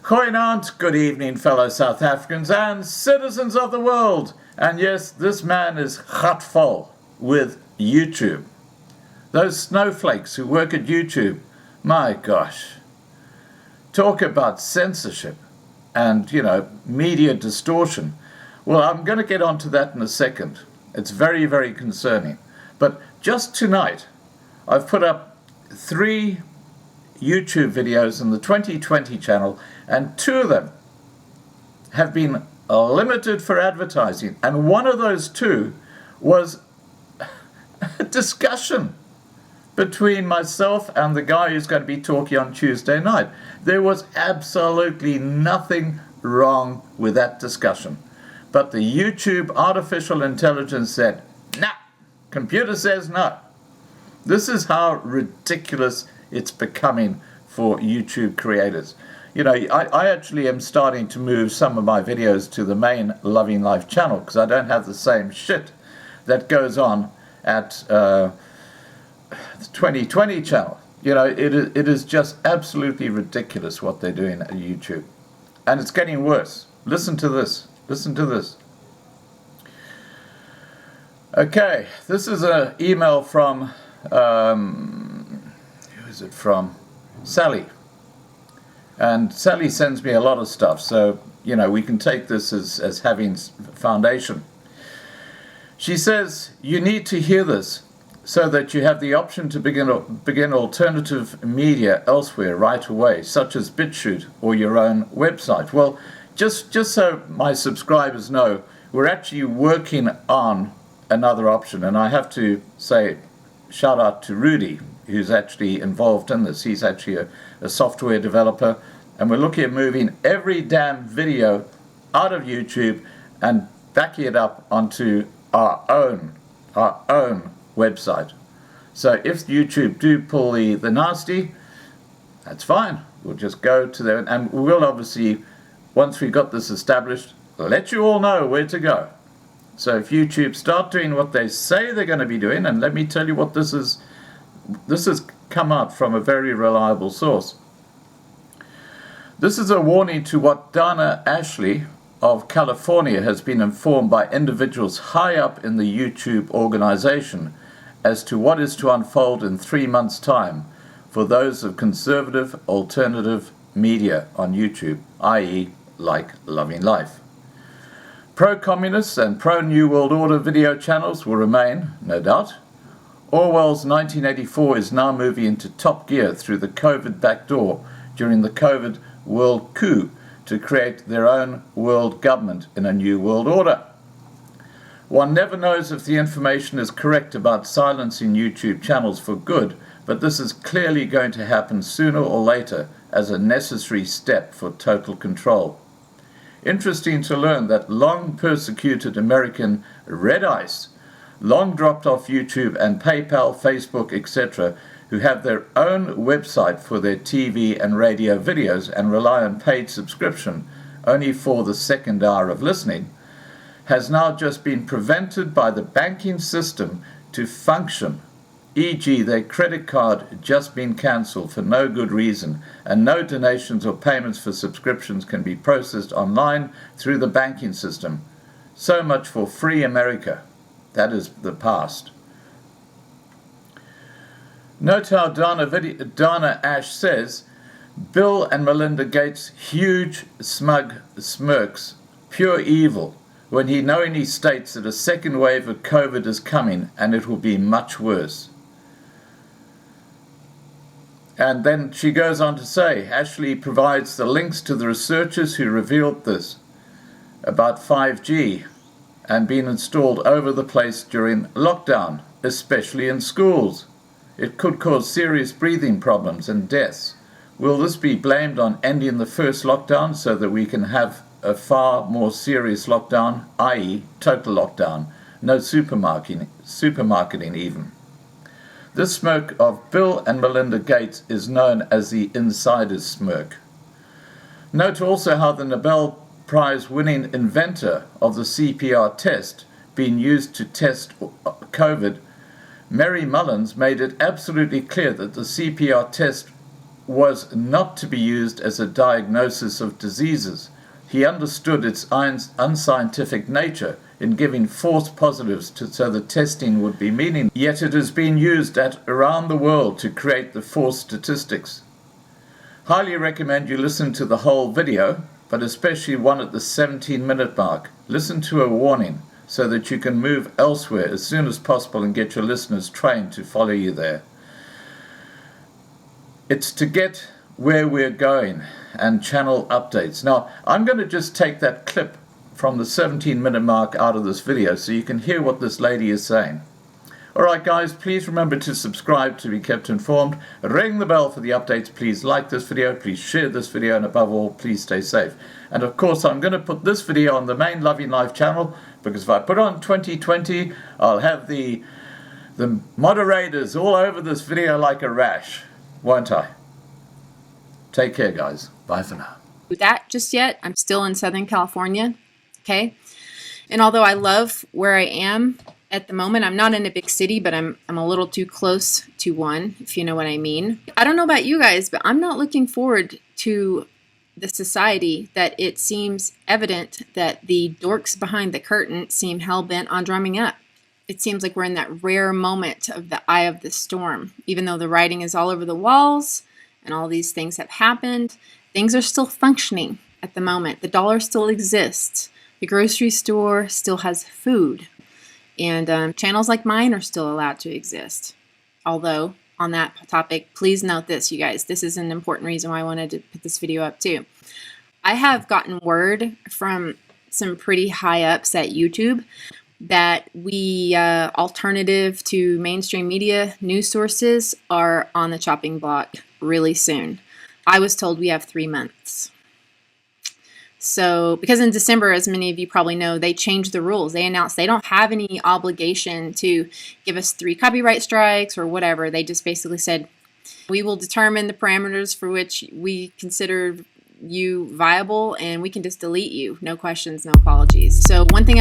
Goeienaand, good evening, fellow South Africans and citizens of the world. And yes, this man is gatvol with YouTube. Those snowflakes who work at YouTube, my gosh. Talk about censorship and, media distortion. Well, I'm going to get onto that in a second. It's very, very concerning. But just tonight, I've put up 3 YouTube videos in the 2020 channel, and 2 of them have been limited for advertising. And one of those 2 was a discussion between myself and the guy who's going to be talking on Tuesday night. There was absolutely nothing wrong with that discussion. But the YouTube artificial intelligence said, nah, computer says no. This is how ridiculous it's becoming for YouTube creators. I actually am starting to move some of my videos to the main Loving Life channel because I don't have the same shit that goes on at the 2020 channel. It is just absolutely ridiculous what they're doing at YouTube. And it's getting worse. Listen to this. Listen to this. Okay, this is an email from, who is it from? Sally. And Sally sends me a lot of stuff, so, we can take this as having foundation. She says, you need to hear this so that you have the option to begin alternative media elsewhere right away, such as BitChute or your own website. Well, just so my subscribers know, we're actually working on another option, and I have to say shout out to Rudy, who's actually involved in this. He's actually a software developer, and we're looking at moving every damn video out of YouTube and backing it up onto our own website. So if YouTube do pull the nasty, that's fine. We'll just go to there, and we will obviously, once we've got this established, let you all know where to go. So if YouTube start doing what they say they're going to be doing, and let me tell you what this has come out from a very reliable source. This is a warning to what Donna Ashley of California has been informed by individuals high up in the YouTube organization as to what is to unfold in 3 months' time for those of conservative alternative media on YouTube, i.e. like Loving Life. Pro-communist and pro-New World Order video channels will remain, no doubt. Orwell's 1984 is now moving into top gear through the COVID backdoor during the COVID world coup to create their own world government in a new world order. One never knows if the information is correct about silencing YouTube channels for good, but this is clearly going to happen sooner or later as a necessary step for total control. Interesting to learn that long persecuted American Red Ice, long dropped off YouTube and PayPal, Facebook, etc., who have their own website for their TV and radio videos and rely on paid subscription only for the second hour of listening, has now just been prevented by the banking system to function, e.g. their credit card just been cancelled for no good reason, and no donations or payments for subscriptions can be processed online through the banking system. So much for free America. That is the past. Note how Donna Ash says, Bill and Melinda Gates' huge smug smirks, pure evil, when he knowingly states that a second wave of COVID is coming and it will be much worse. And then she goes on to say, Ashley provides the links to the researchers who revealed this about 5G and being installed over the place during lockdown, especially in schools. It could cause serious breathing problems and deaths. Will this be blamed on ending the first lockdown so that we can have a far more serious lockdown, i.e. total lockdown, no supermarketing even? This smirk of Bill and Melinda Gates is known as the insider's smirk. Note also how the Nobel Prize-winning inventor of the CPR test being used to test COVID, Mary Mullins, made it absolutely clear that the CPR test was not to be used as a diagnosis of diseases. He understood its unscientific nature in giving false positives so the testing would be meaningless. Yet it has been used around the world to create the false statistics. Highly recommend you listen to the whole video, but especially one at the 17-minute mark. Listen to a warning so that you can move elsewhere as soon as possible and get your listeners trained to follow you there. It's to get where we're going and channel updates. Now, I'm going to just take that clip from the 17-minute mark out of this video so you can hear what this lady is saying. Alright guys, please remember to subscribe to be kept informed. Ring the bell for the updates. Please like this video, please share this video, and above all, please stay safe. And of course, I'm going to put this video on the main Loving Life channel, because if I put on 2020, I'll have the moderators all over this video like a rash, won't I? Take care guys. Bye for now. That just yet. I'm still in Southern California. Okay. And although I love where I am at the moment, I'm not in a big city, but I'm a little too close to one, if you know what I mean. I don't know about you guys, but I'm not looking forward to the society that it seems evident that the dorks behind the curtain seem hell-bent on drumming up. It seems like we're in that rare moment of the eye of the storm. Even though the writing is all over the walls and all these things have happened, things are still functioning at the moment. The dollar still exists. The grocery store still has food. And channels like mine are still allowed to exist. Although, on that topic, please note this, you guys. This is an important reason why I wanted to put this video up too. I have gotten word from some pretty high ups at YouTube that we, alternative to mainstream media news sources, are on the chopping block really soon. I was told we have 3 months. So, because in December, as many of you probably know, they changed the rules. They announced they don't have any obligation to give us 3 copyright strikes or whatever. They just basically said, we will determine the parameters for which we consider you viable, and we can just delete you. No questions, no apologies. So one thing